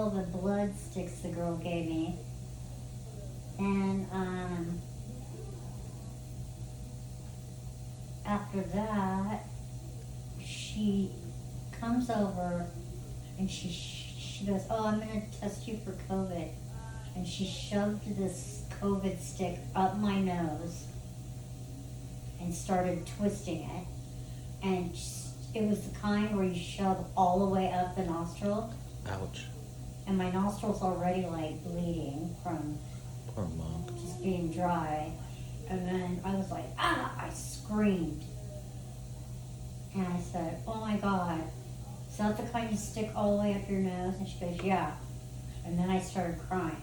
COVID blood sticks the girl gave me. And after that, she comes over and she goes, "Oh, I'm gonna test you for COVID." And she shoved this COVID stick up my nose and started twisting it. And it was the kind where you shove all the way up the nostril. Ouch. And my nostril's already like bleeding from Poor mom. just being dry. And then I was like, ah, I screamed. And I said, "Oh my God, is that the kind you stick all the way up your nose?" And she goes, "Yeah." And then I started crying.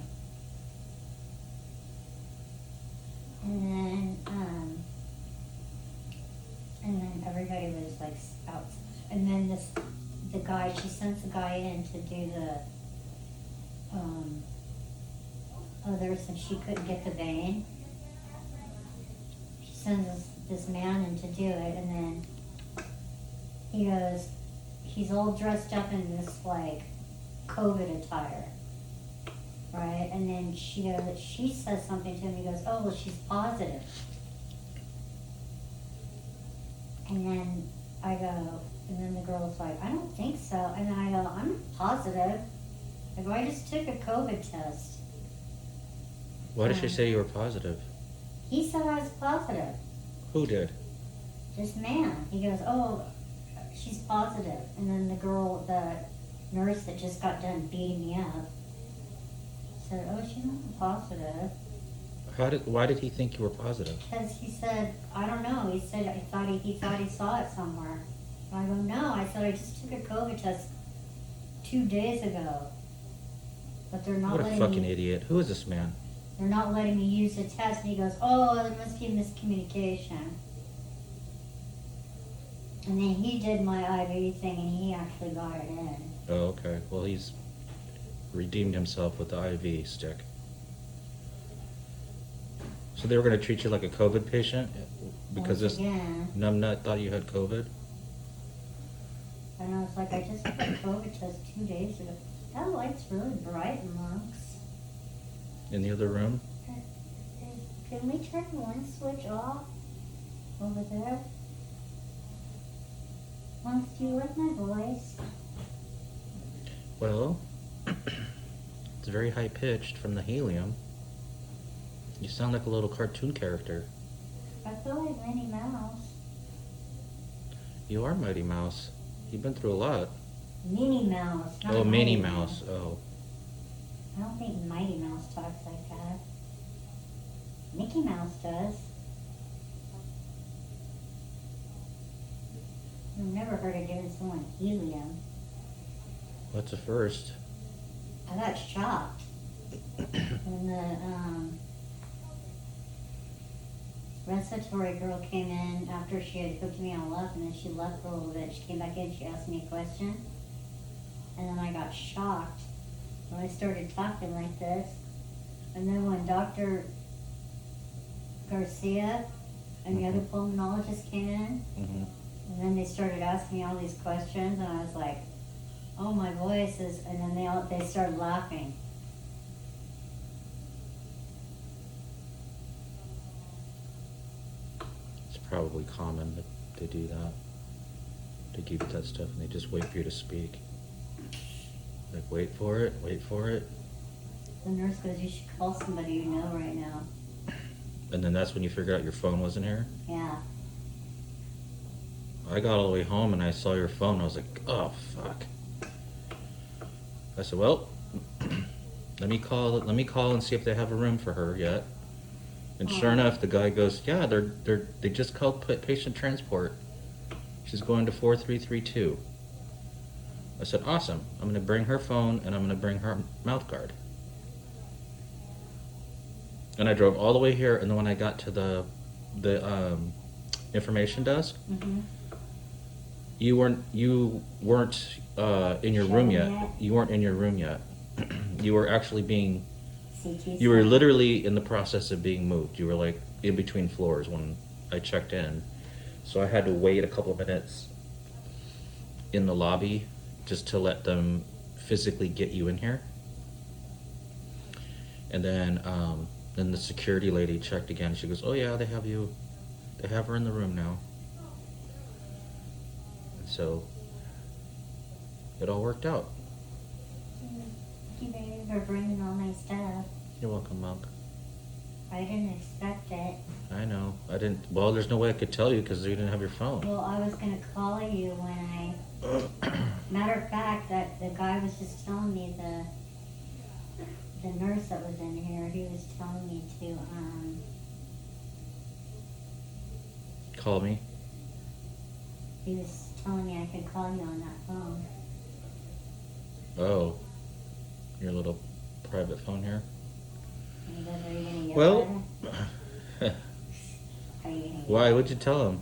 And then everybody was like out. And then the guy, she sends the guy in to do the others, and she couldn't get the vein. She sends this man in to do it, and then he goes, he's all dressed up in this like COVID attire, right? And then she says something to him. He goes, "Oh, well, she's positive." And then I go, and then the girl's like, "I don't think so." And then I go, "I'm positive. Like, I just took a COVID test." Why did she say you were positive? He said I was positive. Who did? This man. He goes, "Oh, she's positive." And then the girl, the nurse that just got done beating me up, said, "Oh, she's not positive." Why did he think you were positive? Because he said, I don't know. He said he thought he saw it somewhere. And I go, "No." I said, "I just took a COVID test 2 days ago, but they're not What a letting fucking me. idiot. Who is this man? They're not letting me use the test." And he goes, "Oh, there must be a miscommunication." And then he did my IV thing, and he actually got it in. Oh, okay. Well, he's redeemed himself with the IV stick. So they were going to treat you like a COVID patient because Once this again, numbnut thought you had COVID? and I was like, "I just took a COVID test 2 days ago." That light's really bright, Monks. In the other room? Can we turn one switch off over there? Monks, do you like my voice? Well, it's very high pitched from the helium. You sound like a little cartoon character. I feel like Minnie Mouse. You are Mighty Mouse. You've been through a lot. Minnie Mouse. Not Oh, Mighty Minnie Mouse. Oh. I don't think Mighty Mouse talks like that. Mickey Mouse does. I've never heard of giving someone helium. What's the first? I got shocked when the respiratory girl came in after she had hooked me all up, and then she left for a little bit. She came back in, she asked me a question, and then I got shocked when I started talking like this. And then when Dr. Garcia and the other pulmonologist came in, Mm-hmm. and then they started asking me all these questions, and I was like, "Oh, my voice is," and then they started laughing. It's probably common that they do that. They give you that stuff and they just wait for you to speak. Like, wait for it, wait for it. The nurse goes, "You should call somebody you know right now." And then that's when you figured out your phone wasn't here? Yeah. I got all the way home and I saw your phone. I was like, oh, fuck. I said, well, let me call and see if they have a room for her yet. And sure enough, the guy goes, yeah, they just called patient transport. She's going to 4332. I said, awesome. I'm going to bring her phone and I'm going to bring her mouth guard. And I drove all the way here, and then when I got to the information desk, Mm-hmm. you weren't in your room yet. You weren't in your room yet. You were actually being. CT You were scan. literally in the process of being moved. You were like in between floors when I checked in, so I had to wait a couple of minutes in the lobby just to let them physically get you in here. And then the security lady checked again. She goes, "Oh yeah, they have her in the room now." And so it all worked out. Thank you, baby, for bringing all my stuff. You're welcome, Monk. I didn't expect it. I know. I didn't. Well, there's no way I could tell you because you didn't have your phone. Well, I was gonna call you when I. Matter of fact, that the guy was just telling me the nurse that was in here. He was telling me to Call me. He was telling me I could call you on that phone. Oh, your little private phone here. And he goes, "Are you gonna yell Well, at him? Are you gonna yell?" why? What'd you tell him?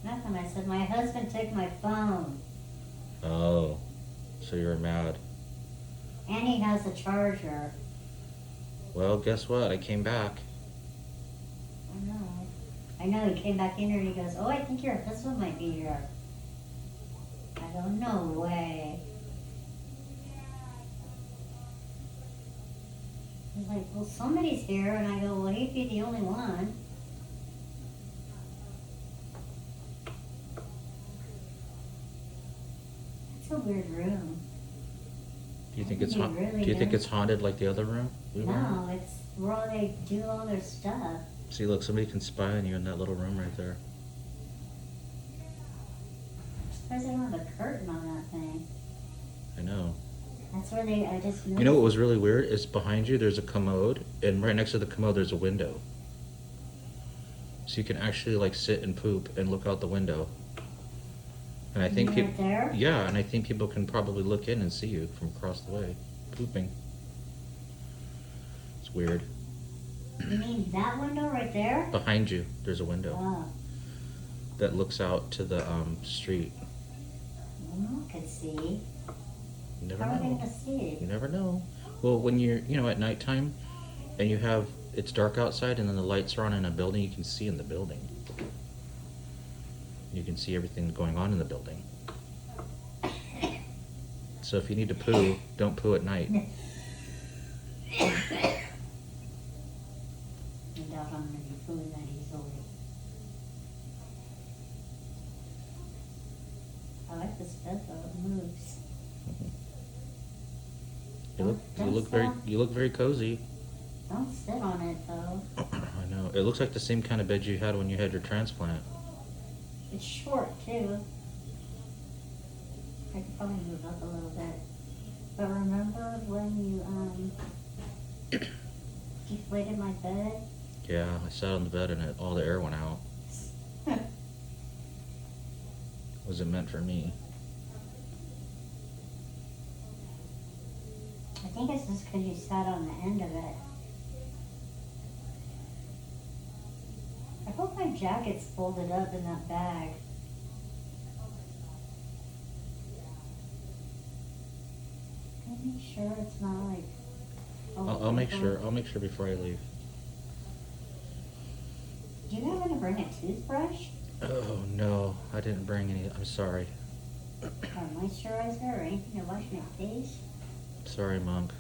Nothing. I said my husband took my phone, Oh, so you were mad. and he has a charger. Well, guess what? I came back. I know. I know. He came back in here and he goes, "Oh, I think your husband might be here." I go, "No way." He's like, "Well, somebody's here," and I go, "Well, he'd be the only one." It's a weird room. Do you think I it's think he really Do you think does. it's haunted like the other room? We were in? No, it's where all they do all their stuff. See, look, somebody can spy on you in that little room right there. I'm surprised they don't have a curtain on that thing. I know. That's where I just You know what was really weird is behind you there's a commode, and right next to the commode there's a window. So you can actually like sit and poop and look out the window. And I think Right people, there? yeah, and I think people can probably look in and see you from across the way, pooping. It's weird. You mean that window right there? Behind you, there's a window Oh, that looks out to the street. no one could see. You never How are they know. gonna see You it? never know. Well, when you're, at nighttime, and it's dark outside, and then the lights are on in a building, you can see in the building. You can see everything going on in the building. So if you need to poo, don't poo at night. I doubt I'm gonna be fooling that easily. I like this bed though, it moves. You look very cozy. Don't sit on it though. I know. It looks like the same kind of bed you had when you had your transplant. It's short too. I could probably move up a little bit. But remember when you deflated my bed? Yeah, I sat on the bed and all the air went out. Was it meant for me? I think it's just because you sat on the end of it. I hope my jacket's folded up in that bag. Can I make sure it's not like... I'll make sure. I'll make sure before I leave. Do you happen to bring a toothbrush? Oh no, I didn't bring any. I'm sorry. Or a moisturizer or anything to wash my face? Sorry, Monk.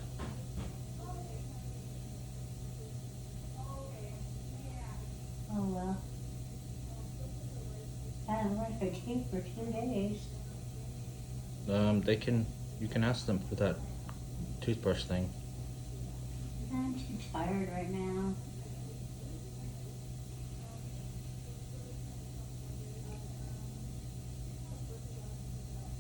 Oh well. I haven't brushed my teeth for 2 days. You can ask them for that toothbrush thing. I'm too tired right now.